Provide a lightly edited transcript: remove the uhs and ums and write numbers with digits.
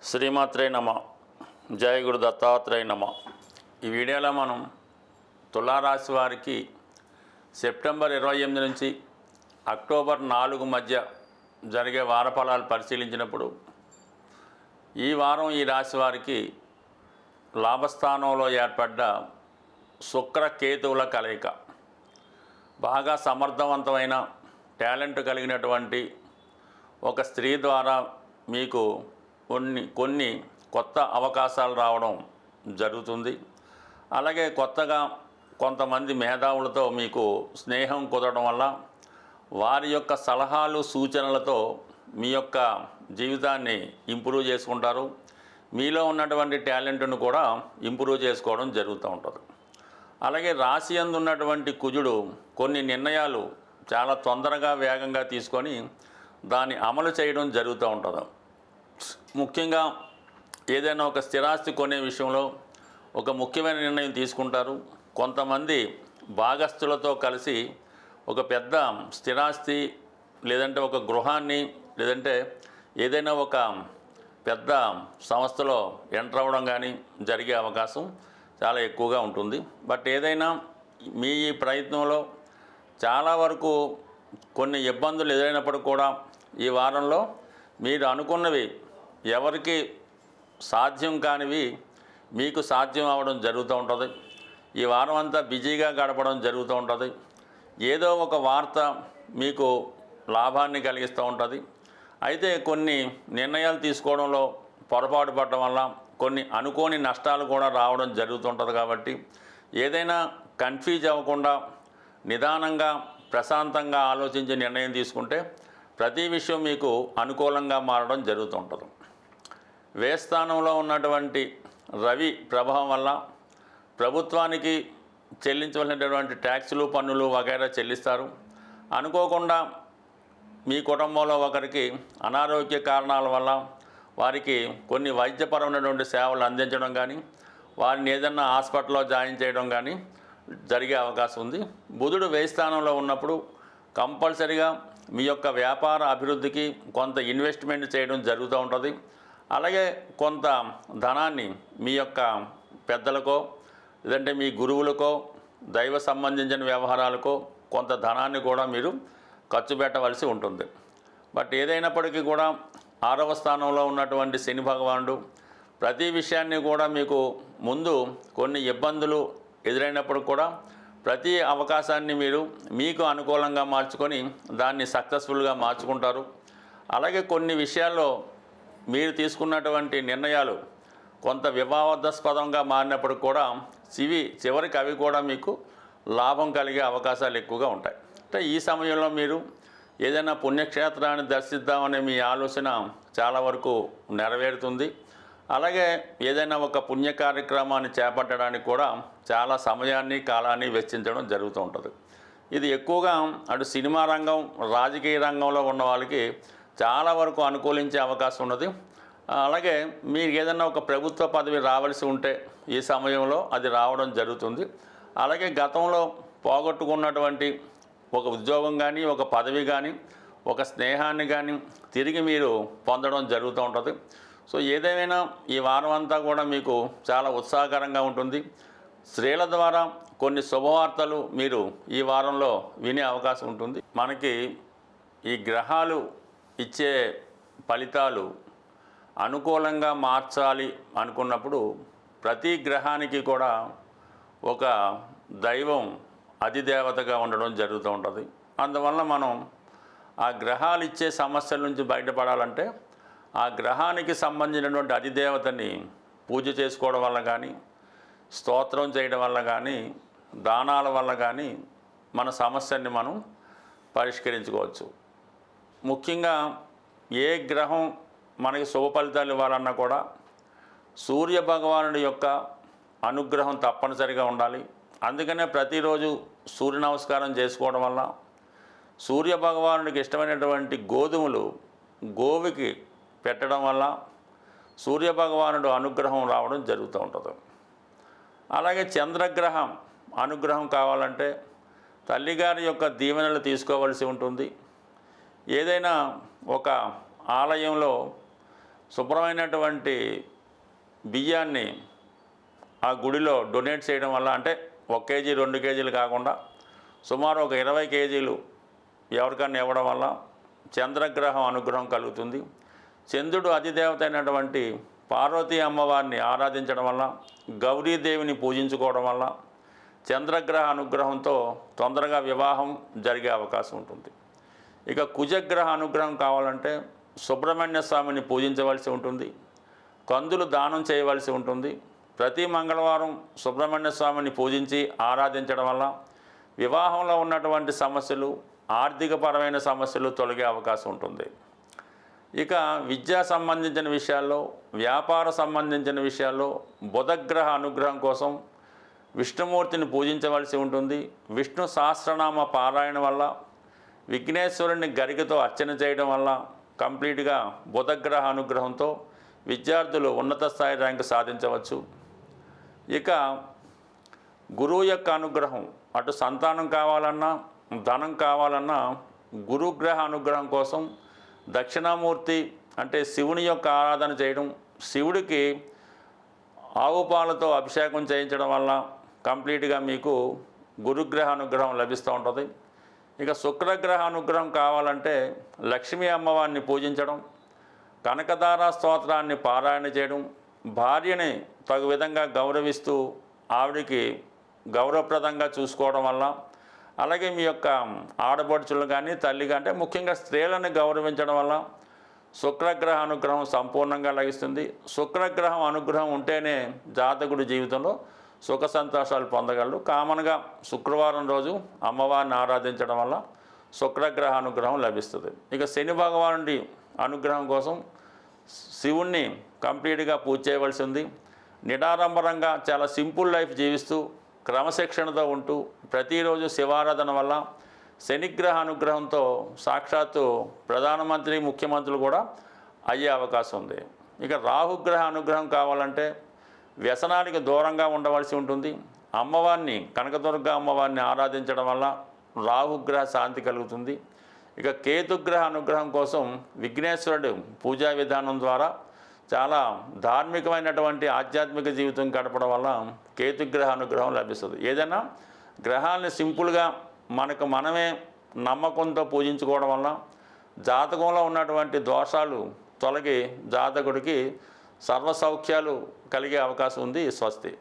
శ్రీమాత్రే నమ. జయ గురు దత్తాత్రేయ నమ. ఈ వీడియోలో మనం తులారాశి వారికి సెప్టెంబర్ 28 నుంచి అక్టోబర్ 4 మధ్య జరిగే వార ఫలాలు పరిశీలించినప్పుడు ఈ వారం ఈ రాశి వారికి లాభస్థానంలో ఏర్పడ్డ శుక్ర కేతువుల కలయిక, బాగా సమర్థవంతమైన టాలెంట్ కలిగినటువంటి ఒక స్త్రీ ద్వారా మీకు కొన్ని కొత్త అవకాశాలు రావడం జరుగుతుంది. అలాగే కొత్తగా కొంతమంది మేధావులతో మీకు స్నేహం కుదరడం వల్ల వారి యొక్క సలహాలు సూచనలతో మీ యొక్క జీవితాన్ని ఇంప్రూవ్ చేసుకుంటారు. మీలో ఉన్నటువంటి టాలెంట్ను కూడా ఇంప్రూవ్ చేసుకోవడం జరుగుతూ ఉంటుంది. అలాగే రాశి యందు ఉన్నటువంటి కుజుడు కొన్ని నిర్ణయాలు చాలా తొందరగా వేగంగా తీసుకొని దాన్ని అమలు చేయడం జరుగుతూ ఉంటుంది. ముఖ్యంగా ఏదైనా ఒక స్థిరాస్తి కొనే విషయంలో ఒక ముఖ్యమైన నిర్ణయం తీసుకుంటారు. కొంతమంది భాగస్థులతో కలిసి ఒక పెద్ద స్థిరాస్తి లేదంటే ఒక గృహాన్ని లేదంటే ఏదైనా ఒక పెద్ద సంస్థలో ఎంటర్ అవ్వడం కానీ జరిగే అవకాశం చాలా ఎక్కువగా ఉంటుంది. బట్ ఏదైనా మీ ఈ ప్రయత్నంలో చాలా వరకు కొన్ని ఇబ్బందులు ఎదురైనప్పుడు కూడా ఈ వారంలో మీరు అనుకున్నవి ఎవరికి సాధ్యం కానివి మీకు సాధ్యం అవ్వడం జరుగుతూ ఉంటుంది. ఈ వారం అంతా బిజీగా గడపడం జరుగుతూ ఉంటుంది. ఏదో ఒక వార్త మీకు లాభాన్ని కలిగిస్తూ ఉంటుంది. అయితే కొన్ని నిర్ణయాలు తీసుకోవడంలో పొరపాటు పడడం వల్ల కొన్ని అనుకోని నష్టాలు కూడా రావడం జరుగుతుంటుంది. కాబట్టి ఏదైనా కన్ఫ్యూజ్ అవ్వకుండా నిదానంగా ప్రశాంతంగా ఆలోచించి నిర్ణయం తీసుకుంటే ప్రతి విషయం మీకు అనుకూలంగా మారడం జరుగుతుంటుంది. వ్యయస్థానంలో ఉన్నటువంటి రవి ప్రభావం వల్ల ప్రభుత్వానికి చెల్లించవలసినటువంటి ట్యాక్సులు పన్నులు వగైరా చెల్లిస్తారు. అనుకోకుండా మీ కుటుంబంలో ఒకరికి అనారోగ్య కారణాల వల్ల వారికి కొన్ని వైద్యపరమైనటువంటి సేవలు అందించడం కానీ వారిని ఏదైనా హాస్పిటల్లో జాయిన్ చేయడం కానీ జరిగే అవకాశం ఉంది. బుధుడు వ్యయస్థానంలో ఉన్నప్పుడు కంపల్సరిగా మీ యొక్క వ్యాపార అభివృద్ధికి కొంత ఇన్వెస్ట్మెంట్ చేయడం జరుగుతూ ఉంటుంది. అలాగే కొంత ధనాన్ని మీ యొక్క పెద్దలకో లేదంటే మీ గురువులకో దైవ సంబంధించిన వ్యవహారాలకో కొంత ధనాన్ని కూడా మీరు ఖర్చు పెట్టవలసి ఉంటుంది. బట్ ఏదైనప్పటికీ కూడా 6వ స్థానంలో ఉన్నటువంటి శని భగవానుడు ప్రతి విషయాన్ని కూడా మీకు ముందు కొన్ని ఇబ్బందులు ఎదురైనప్పుడు కూడా ప్రతి అవకాశాన్ని మీరు మీకు అనుకూలంగా మార్చుకొని దాన్ని సక్సెస్ఫుల్గా మార్చుకుంటారు. అలాగే కొన్ని విషయాల్లో మీరు తీసుకున్నటువంటి నిర్ణయాలు కొంత వివాదాస్పదంగా మారినప్పుడు కూడా చివరికి అవి కూడా మీకు లాభం కలిగే అవకాశాలు ఎక్కువగా ఉంటాయి. అంటే ఈ సమయంలో మీరు ఏదైనా పుణ్యక్షేత్రాన్ని దర్శిద్దామనే మీ ఆలోచన చాలా వరకు నెరవేరుతుంది. అలాగే ఏదైనా ఒక పుణ్య కార్యక్రమాన్ని చేపట్టడానికి కూడా చాలా సమయాన్ని కాలాన్ని వెచ్చించడం జరుగుతూ ఉంటుంది. ఇది ఎక్కువగా అటు సినిమా రంగం రాజకీయ రంగంలో ఉన్న వాళ్ళకి చాలా వరకు అనుకూలించే అవకాశం ఉన్నది. అలాగే మీరు ఏదైనా ఒక ప్రభుత్వ పదవి రావాల్సి ఉంటే ఈ సమయంలో అది రావడం జరుగుతుంది. అలాగే గతంలో పోగొట్టుకున్నటువంటి ఒక ఉద్యోగం కానీ ఒక పదవి కానీ ఒక స్నేహాన్ని కానీ తిరిగి మీరు పొందడం జరుగుతూ ఉంటుంది. సో ఏదేమైనా ఈ వారం అంతా కూడా మీకు చాలా ఉత్సాహకరంగా ఉంటుంది. స్త్రీల ద్వారా కొన్ని శుభవార్తలు మీరు ఈ వారంలో వినే అవకాశం ఉంటుంది. మనకి ఈ గ్రహాలు ఇచ్చే ఫలితాలు అనుకూలంగా మార్చాలి అనుకున్నప్పుడు ప్రతి గ్రహానికి కూడా ఒక దైవం అధిదేవతగా ఉండడం జరుగుతూ ఉంటుంది. అందువల్ల మనం ఆ గ్రహాలు ఇచ్చే సమస్యల నుంచి బయటపడాలంటే ఆ గ్రహానికి సంబంధించినటువంటి అధిదేవతని పూజ చేసుకోవడం వల్ల కానీ స్తోత్రం చేయడం వల్ల కానీ దానాల వల్ల కానీ మన సమస్యని మనం పరిష్కరించుకోవచ్చు. ముఖ్యంగా ఏ గ్రహం మనకి శుభ ఫలితాలు ఇవ్వాలన్నా కూడా సూర్య భగవానుడి యొక్క అనుగ్రహం తప్పనిసరిగా ఉండాలి. అందుకనే ప్రతిరోజు సూర్య నమస్కారం చేసుకోవడం వల్ల సూర్య భగవానుడికి ఇష్టమైనటువంటి గోధుమలు గోవుకి పెట్టడం వల్ల సూర్య భగవానుడు అనుగ్రహం రావడం జరుగుతూ ఉంటుంది. అలాగే చంద్రగ్రహం అనుగ్రహం కావాలంటే తల్లిగారి యొక్క దీవెనలు తీసుకోవలసి ఉంటుంది. ఏదైనా ఒక ఆలయంలో శుభ్రమైనటువంటి బియ్యాన్ని ఆ గుడిలో డొనేట్ చేయడం వల్ల, అంటే 1 కేజీ 2 కేజీలు కాకుండా సుమారు ఒక 20 కేజీలు ఎవరికన్నా ఇవ్వడం వల్ల చంద్రగ్రహం అనుగ్రహం కలుగుతుంది. చంద్రుడు అధిదేవత అయినటువంటి పార్వతీ అమ్మవారిని ఆరాధించడం వల్ల, గౌరీదేవిని పూజించుకోవడం వల్ల చంద్రగ్రహ అనుగ్రహంతో తొందరగా వివాహం జరిగే అవకాశం ఉంటుంది. ఇక కుజగ్రహ అనుగ్రహం కావాలంటే సుబ్రహ్మణ్య స్వామిని పూజించవలసి ఉంటుంది, కందులు దానం చేయవలసి ఉంటుంది. ప్రతి మంగళవారం సుబ్రహ్మణ్య స్వామిని పూజించి ఆరాధించడం వల్ల వివాహంలో ఉన్నటువంటి సమస్యలు, ఆర్థికపరమైన సమస్యలు తొలగే అవకాశం ఉంటుంది. ఇక విద్యా సంబంధించిన విషయాల్లో, వ్యాపార సంబంధించిన విషయాల్లో బుధగ్రహ అనుగ్రహం కోసం విష్ణుమూర్తిని పూజించవలసి ఉంటుంది. విష్ణు సహస్రనామ పారాయణ వల్ల, విఘ్నేశ్వరుని గరికతో అర్చన చేయడం వల్ల కంప్లీట్గా బుధగ్రహ అనుగ్రహంతో విద్యార్థులు ఉన్నత స్థాయి ర్యాంకు సాధించవచ్చు. ఇక గురువు యొక్క అనుగ్రహం, అటు సంతానం కావాలన్నా ధనం కావాలన్నా గురుగ్రహ అనుగ్రహం కోసం దక్షిణామూర్తి అంటే శివుని యొక్క ఆరాధన చేయడం, శివుడికి ఆవు పాలతో అభిషేకం చేయించడం వల్ల కంప్లీట్గా మీకు గురుగ్రహ అనుగ్రహం లభిస్తూ ఉంటుంది. ఇక శుక్రగ్రహ అనుగ్రహం కావాలంటే లక్ష్మీ అమ్మవారిని పూజించడం, కనకదార స్తోత్రాన్ని పారాయణ చేయడం, భార్యని తగు విధంగా గౌరవిస్తూ ఆవిడికి గౌరవప్రదంగా చూసుకోవడం వల్ల, అలాగే మీ యొక్క ఆడపడుచులు కానీ తల్లిగా అంటే ముఖ్యంగా స్త్రీలను గౌరవించడం వల్ల శుక్రగ్రహ అనుగ్రహం సంపూర్ణంగా లభిస్తుంది. శుక్రగ్రహం అనుగ్రహం ఉంటేనే జాతకుడి జీవితంలో సుఖ సంతోషాలు పొందగలరు. కామన్గా శుక్రవారం రోజు అమ్మవారిని ఆరాధించడం వల్ల శుక్రగ్రహ అనుగ్రహం లభిస్తుంది. ఇక శని భగవానుడి అనుగ్రహం కోసం శివుణ్ణి కంప్లీట్గా పూజ చేయవలసి ఉంది. నిడారంభరంగా చాలా సింపుల్ లైఫ్ జీవిస్తూ క్రమశిక్షణతో ఉంటూ ప్రతిరోజు శివారాధన వల్ల శనిగ్రహ అనుగ్రహంతో సాక్షాత్తు ప్రధానమంత్రి, ముఖ్యమంత్రులు కూడా అయ్యే అవకాశం ఉంది. ఇక రాహుగ్రహ అనుగ్రహం కావాలంటే వ్యసనానికి దూరంగా ఉండవలసి ఉంటుంది. అమ్మవారిని, కనకదుర్గ అమ్మవారిని ఆరాధించడం వల్ల రాహుగ్రహ శాంతి కలుగుతుంది. ఇక కేతుగ్రహ అనుగ్రహం కోసం విఘ్నేశ్వరుడు పూజా విధానం ద్వారా చాలా ధార్మికమైనటువంటి ఆధ్యాత్మిక జీవితం గడపడం వల్ల కేతుగ్రహ అనుగ్రహం లభిస్తుంది. ఏదైనా గ్రహాన్ని సింపుల్గా మనమే నమ్మకంతో పూజించుకోవడం వల్ల జాతకంలో ఉన్నటువంటి దోషాలు తొలగి జాతకుడికి సర్వసౌఖ్యాలు కలిగే అవకాశం ఉంది. స్వస్తి.